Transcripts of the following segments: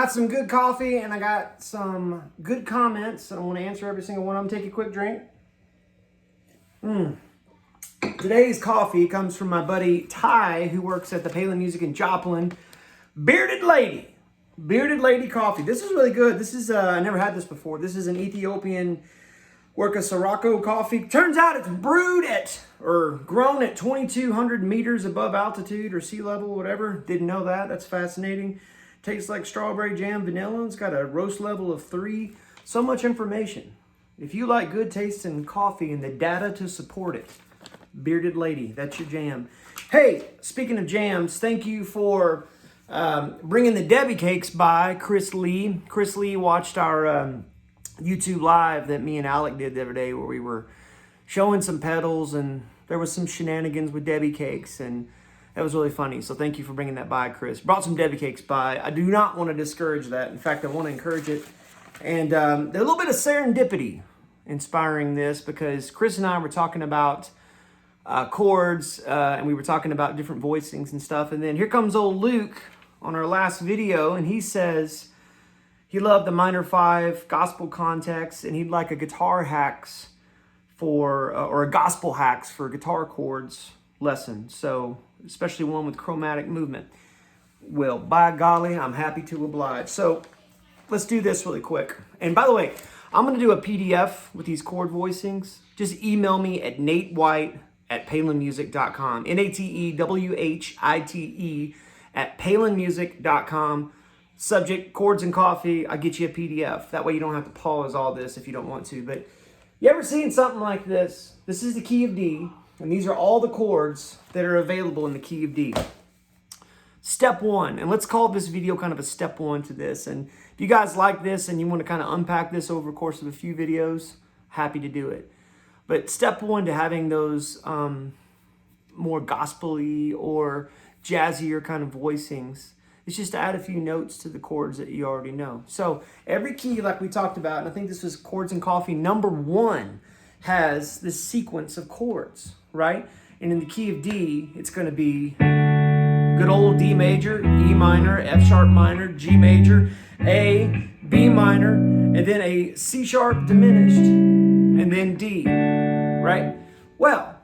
got some good coffee and I got some good comments. I want to answer every single one of them. Take a quick drink. Today's coffee comes from my buddy Ty, who works at the Palen Music in Joplin. Bearded Lady coffee. This is really good. This is, I never had this before. This is an Ethiopian Worka Sirocco coffee. Turns out it's brewed at, or grown at 2,200 meters above altitude or sea level, whatever. Didn't know that. That's fascinating. Tastes like strawberry jam vanilla. It's got a roast level of 3. So much information. If you like good tasting coffee and the data to support it, Bearded Lady, that's your jam. Hey, speaking of jams, thank you for bringing the Debbie cakes by, Chris Lee. Chris Lee watched our YouTube live that me and Alec did the other day where we were showing some pedals and there was some shenanigans with Debbie cakes, and that was really funny. So thank you for bringing that by, Chris. Brought some Debbie cakes by. I do not want to discourage that. In fact, I want to encourage it. And there's a little bit of serendipity inspiring this because Chris and I were talking about chords and we were talking about different voicings and stuff. And then here comes old Luke on our last video, and he says he loved the minor 5 gospel context and he'd like a guitar hacks for, or a gospel hacks for guitar chords lesson. So, especially one with chromatic movement. Well, by golly, I'm happy to oblige. So, let's do this really quick. And by the way, I'm going to do a PDF with these chord voicings. Just email me at natewhite@palenmusic.com. NATEWHITE @palenmusic.com. Subject, chords and coffee. I'll get you a PDF. That way you don't have to pause all this if you don't want to. But you ever seen something like this? This is the key of D. And these are all the chords that are available in the key of D. Step 1, and let's call this video kind of a step 1 to this. And if you guys like this and you want to kind of unpack this over the course of a few videos, happy to do it. But step 1 to having those more gospel-y or jazzier kind of voicings is just to add a few notes to the chords that you already know. So every key, like we talked about, and I think this was Chords and Coffee number 1, has this sequence of chords, right? And in the key of D, it's going to be good old D major, E minor, F sharp minor, G major, A, B minor, and then a C sharp diminished, and then D, right? Well,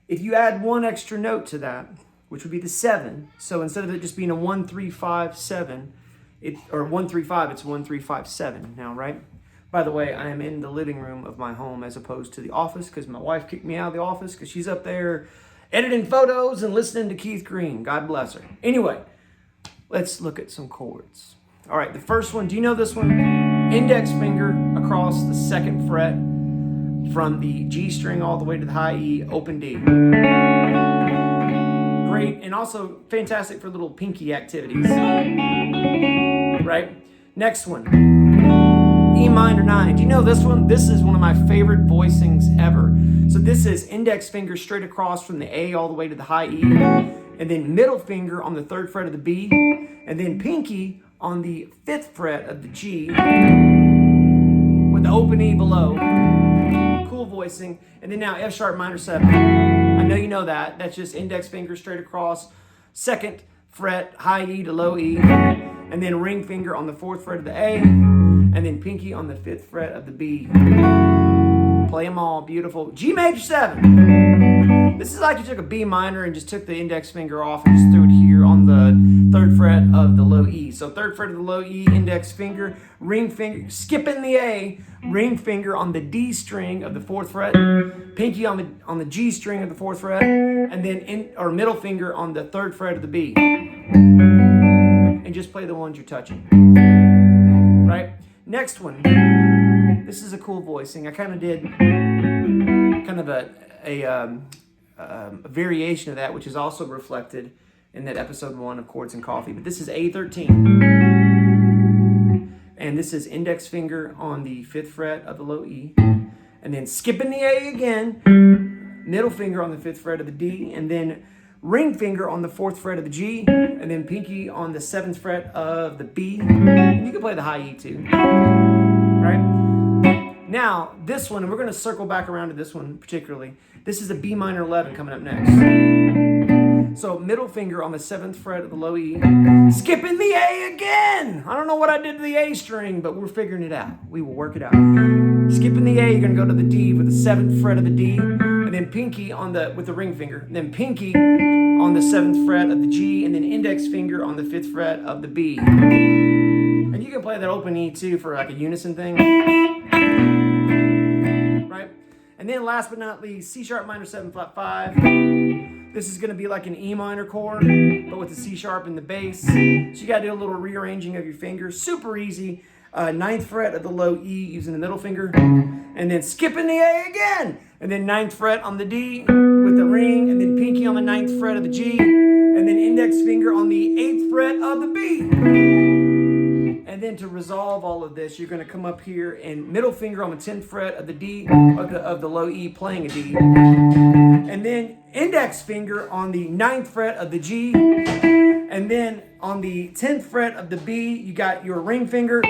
if you add one extra note to that, which would be the 7, so instead of it just being a 1, 3, 5, 7, or 1, 3, 5, it's 1, 3, 5, 7 now, right? By the way, I am in the living room of my home as opposed to the office because my wife kicked me out of the office because she's up there editing photos and listening to Keith Green. God bless her. Anyway, let's look at some chords. All right, the first one, do you know this one? Index finger across the 2nd fret from the G string all the way to the high E, open D. Great, and also fantastic for little pinky activities. Right? Next one. E minor 9. Do you know this one? This is one of my favorite voicings ever. So this is index finger straight across from the A all the way to the high E, and then middle finger on the 3rd fret of the B, and then pinky on the 5th fret of the G, with the open E below. Cool voicing. And then now F sharp minor 7. I know you know that. That's just index finger straight across, 2nd fret, high E to low E, and then ring finger on the 4th fret of the A, and then pinky on the 5th fret of the B. Play them all, beautiful. G major 7. This is like you took a B minor and just took the index finger off and just threw it here on the 3rd fret of the low E. So 3rd fret of the low E, index finger, ring finger, skipping the A, ring finger on the D string of the 4th fret, pinky on the G string of the 4th fret, and then middle finger on the 3rd fret of the B. And just play the ones you're touching. Right? Next one. This is a cool voicing. I kind of did kind of a variation of that, which is also reflected in that episode 1 of Chords and Coffee. But this is A13. And this is index finger on the 5th fret of the low E. And then skipping the A again. Middle finger on the 5th fret of the D. And then ring finger on the 4th fret of the G. And then pinky on the 7th fret of the B. And you can play the high E too. Right? Now, this one, and we're going to circle back around to this one particularly. This is a B minor 11 coming up next. So middle finger on the 7th fret of the low E. Skipping the A again. I don't know what I did to the A string, but we're figuring it out. We will work it out. Skipping the A, you're going to go to the D with the 7th fret of the D, and then pinky on with the ring finger, and then pinky on the 7th fret of the G, and then index finger on the 5th fret of the B. And you can play that open E too for like a unison thing. Right? And then last but not least, C sharp minor 7 flat 5. This is going to be like an E minor chord, but with the C sharp in the bass. So you got to do a little rearranging of your fingers. Super easy. 9th fret of the low E using the middle finger. And then skipping the A again. And then 9th fret on the D with the ring. And then pinky on the 9th fret of the G. And then index finger on the 8th fret of the B. And then to resolve all of this, you're going to come up here and middle finger on the 10th fret of the D, of the low E playing a D. And then index finger on the 9th fret of the G. And then on the 10th fret of the B, you got your ring finger.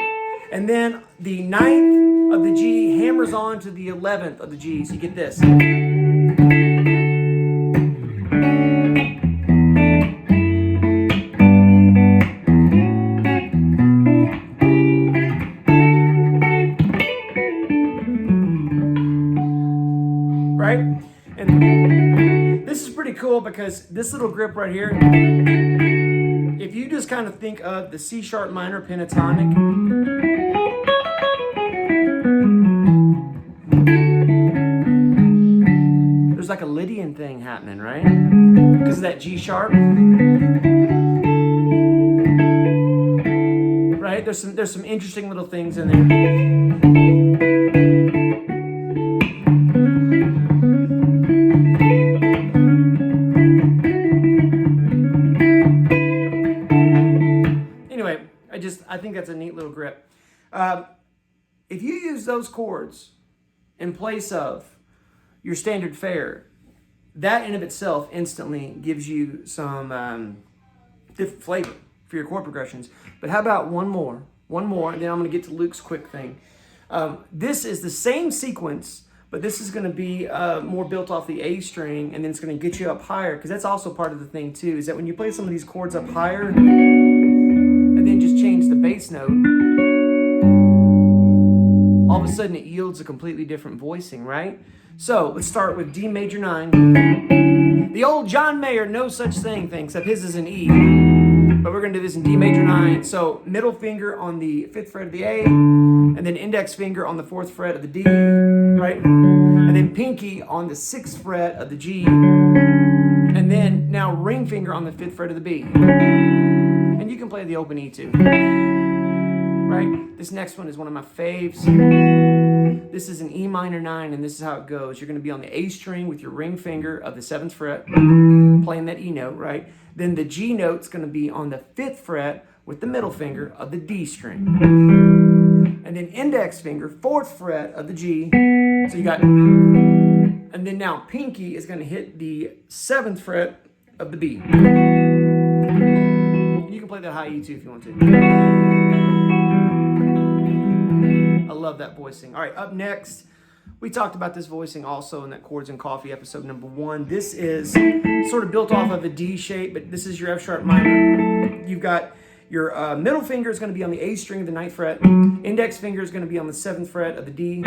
And then the 9th of the G hammers on to the 11th of the G. So you get this. Right? And this is pretty cool because this little grip right here, if you just kind of think of the C sharp minor pentatonic, there's like a Lydian thing happening, right? Because of that G sharp. Right? There's some interesting little things in there. I think that's a neat little grip. If you use those chords in place of your standard fare, that in of itself instantly gives you some different flavor for your chord progressions. But how about one more, and then I'm going to get to Luke's quick thing. This is the same sequence, but this is going to be more built off the A string, and then it's going to get you up higher, because that's also part of the thing too, is that when you play some of these chords up higher, and then just change the bass note, all of a sudden it yields a completely different voicing, right? So let's start with D major 9. The old John Mayer No Such Thing thing, except his is an E. But we're going to do this in D major 9. So middle finger on the 5th fret of the A, and then index finger on the 4th fret of the D, right? And then pinky on the 6th fret of the G, and then now ring finger on the 5th fret of the B. And you can play the open E too, right? This next one is one of my faves. This is an E minor 9, and this is how it goes. You're going to be on the A string with your ring finger of the 7th fret, playing that E note, right? Then the G note's going to be on the 5th fret with the middle finger of the D string. And then index finger, 4th fret of the G. So you got, and then now pinky is going to hit the 7th fret of the B. And you can play that high E too if you want to. I love that voicing. All right, up next, we talked about this voicing also in that Chords and Coffee episode number 1. This is sort of built off of a D shape, but this is your F sharp minor. You've got your middle finger is going to be on the A string of the 9th fret. Index finger is going to be on the 7th fret of the D.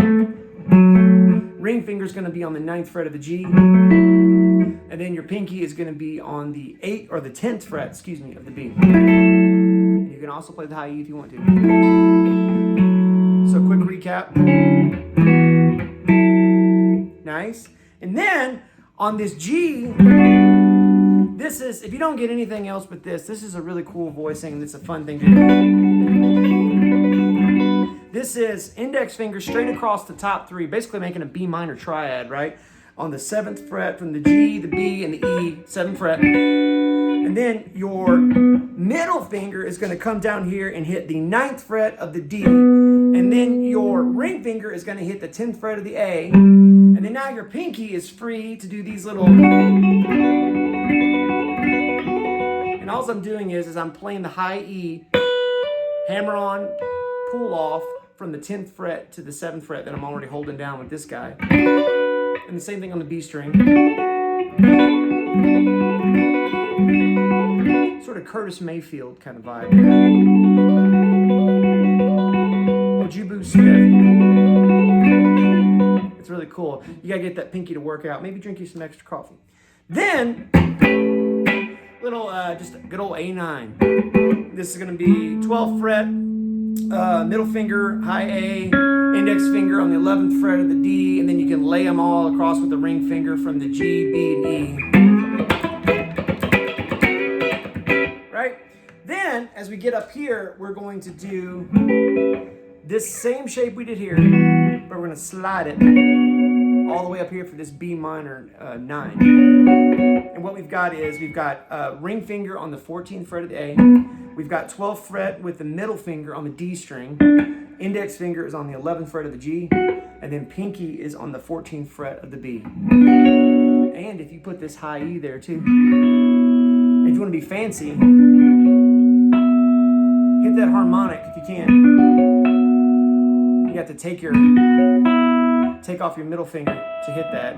Ring finger is going to be on the 9th fret of the G. And then your pinky is going to be on the 8th or the 10th fret, of the B. And you can also play the high E if you want to. So quick recap. Nice. And then on this G, this is, if you don't get anything else but this is a really cool voicing, and it's a fun thing to do. This is index finger straight across the top 3, basically making a B minor triad, right? On the 7th fret from the G, the B, and the E, 7th fret. And then your middle finger is going to come down here and hit the 9th fret of the D. And then your ring finger is going to hit the 10th fret of the A. And then now your pinky is free to do these little... And all I'm doing is I'm playing the high E, hammer on, pull off from the 10th fret to the 7th fret that I'm already holding down with this guy. And the same thing on the B string. of Curtis Mayfield kind of vibe. Jubu Smith. It's really cool. You gotta get that pinky to work out. Maybe drink you some extra coffee. Then, just a good old A9. This is gonna be 12th fret, middle finger, high A, index finger on the 11th fret of the D, and then you can lay them all across with the ring finger from the G, B, and E. Right? Then, as we get up here, we're going to do this same shape we did here, but we're going to slide it all the way up here for this B minor 9. And what we've got is, we've got ring finger on the 14th fret of the A. We've got 12th fret with the middle finger on the D string. Index finger is on the 11th fret of the G. And then pinky is on the 14th fret of the B. And if you put this high E there too, if you want to be fancy, hit that harmonic if you can. You have to take off your middle finger to hit that.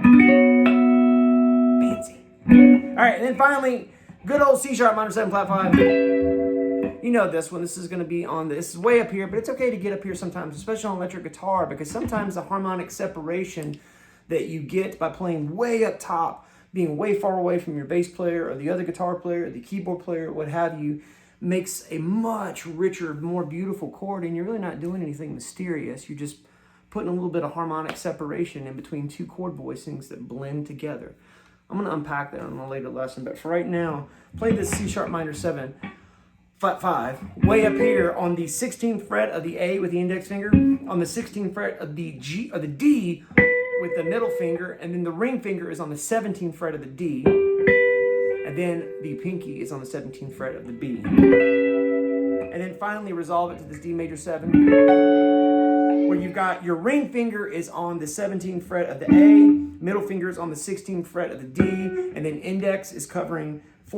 Fancy. All right, and then finally, good old C sharp minor 7 flat 5. You know this one. This is going to be this is way up here, but it's okay to get up here sometimes, especially on electric guitar, because sometimes the harmonic separation that you get by playing way up top, being way far away from your bass player or the other guitar player or the keyboard player, what have you, makes a much richer, more beautiful chord, and you're really not doing anything mysterious. You're just putting a little bit of harmonic separation in between two chord voicings that blend together. I'm going to unpack that in a later lesson, but for right now, play this C sharp minor 7 flat 5 way up here on the 16th fret of the A with the index finger, on the 16th fret of the G or the D with the middle finger, and then the ring finger is on the 17th fret of the D. And then the pinky is on the 17th fret of the B. And then finally resolve it to this D major 7, where you've got your ring finger is on the 17th fret of the A, middle finger is on the 16th fret of the D, and then index is covering the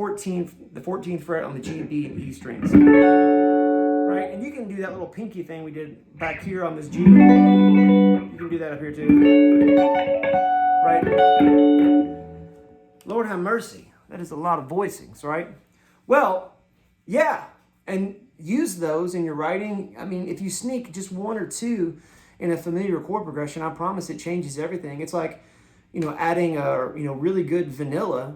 14th fret on the G, B, and E strings. Right? And you can do that little pinky thing we did back here on this G. You can do that up here too. Right? Lord have mercy. That is a lot of voicings, right? Well, yeah, and use those in your writing. I mean, if you sneak just one or two in a familiar chord progression, I promise it changes everything. It's like, adding a, really good vanilla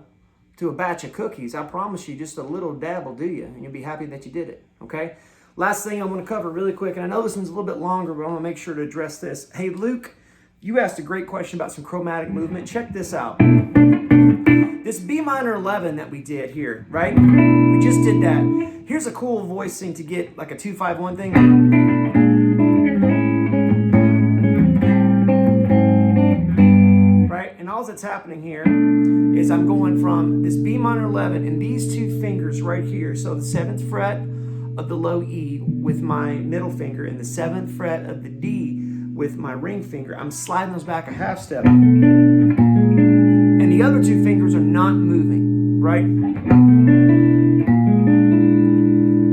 to a batch of cookies. I promise you, just a little dab will do you, and you'll be happy that you did it, okay? Last thing I want to cover really quick, and I know this one's a little bit longer, but I want to make sure to address this. Hey, Luke, you asked a great question about some chromatic movement. Check this out. This B minor 11 that we did here, right? We just did that. Here's a cool voicing to get like a 2-5-1 thing. Right? And all that's happening here is I'm going from this B minor 11 and these two fingers right here. So the 7th fret of the low E with my middle finger and the 7th fret of the D with my ring finger. I'm sliding those back a half step. And the other two fingers are not moving, right?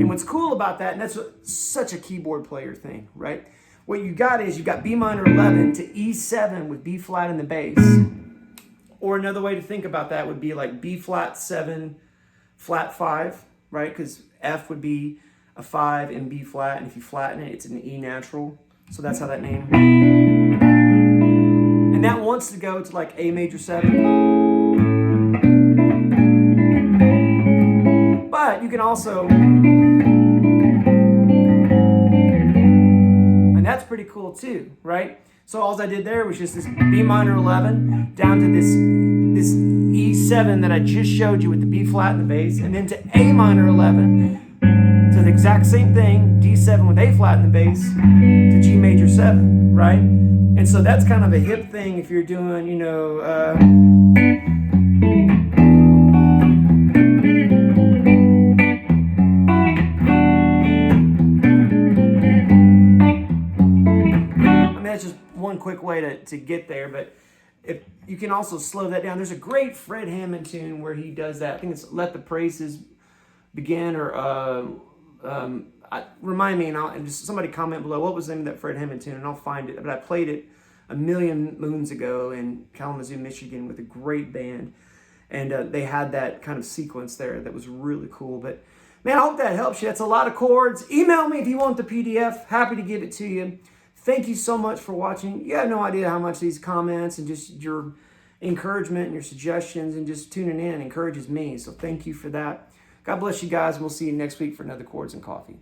And what's cool about that, and that's such a keyboard player thing, right? What you got is you've got B minor 11 to E7 with B flat in the bass. Or another way to think about that would be like B flat 7, flat 5, right? Because F would be a 5 in B flat, and if you flatten it, it's an E natural. So that's how that name. And that wants to go to like A major 7. But you can also, and that's pretty cool too, right? So all I did there was just this B minor 11 down to this E7 that I just showed you with the B flat in the bass, and then to A minor 11 to the exact same thing, D7 with A flat in the bass to G major 7, right? And so that's kind of a hip thing if you're doing, that's just one quick way to get there, but if you can also slow that down. There's a great Fred Hammond tune where he does that. I think it's Let the Praises Begin, or remind me, and just somebody comment below what was the name of that Fred Hammond tune, and I'll find it. But I played it a million moons ago in Kalamazoo, Michigan with a great band, and they had that kind of sequence there that was really cool. But Man, I hope that helps you. That's a lot of chords. Email me if you want the PDF. Happy to give it to you. Thank you so much for watching. You have no idea how much these comments and just your encouragement and your suggestions and just tuning in encourages me. So thank you for that. God bless you guys. We'll see you next week for another Chords and Coffee.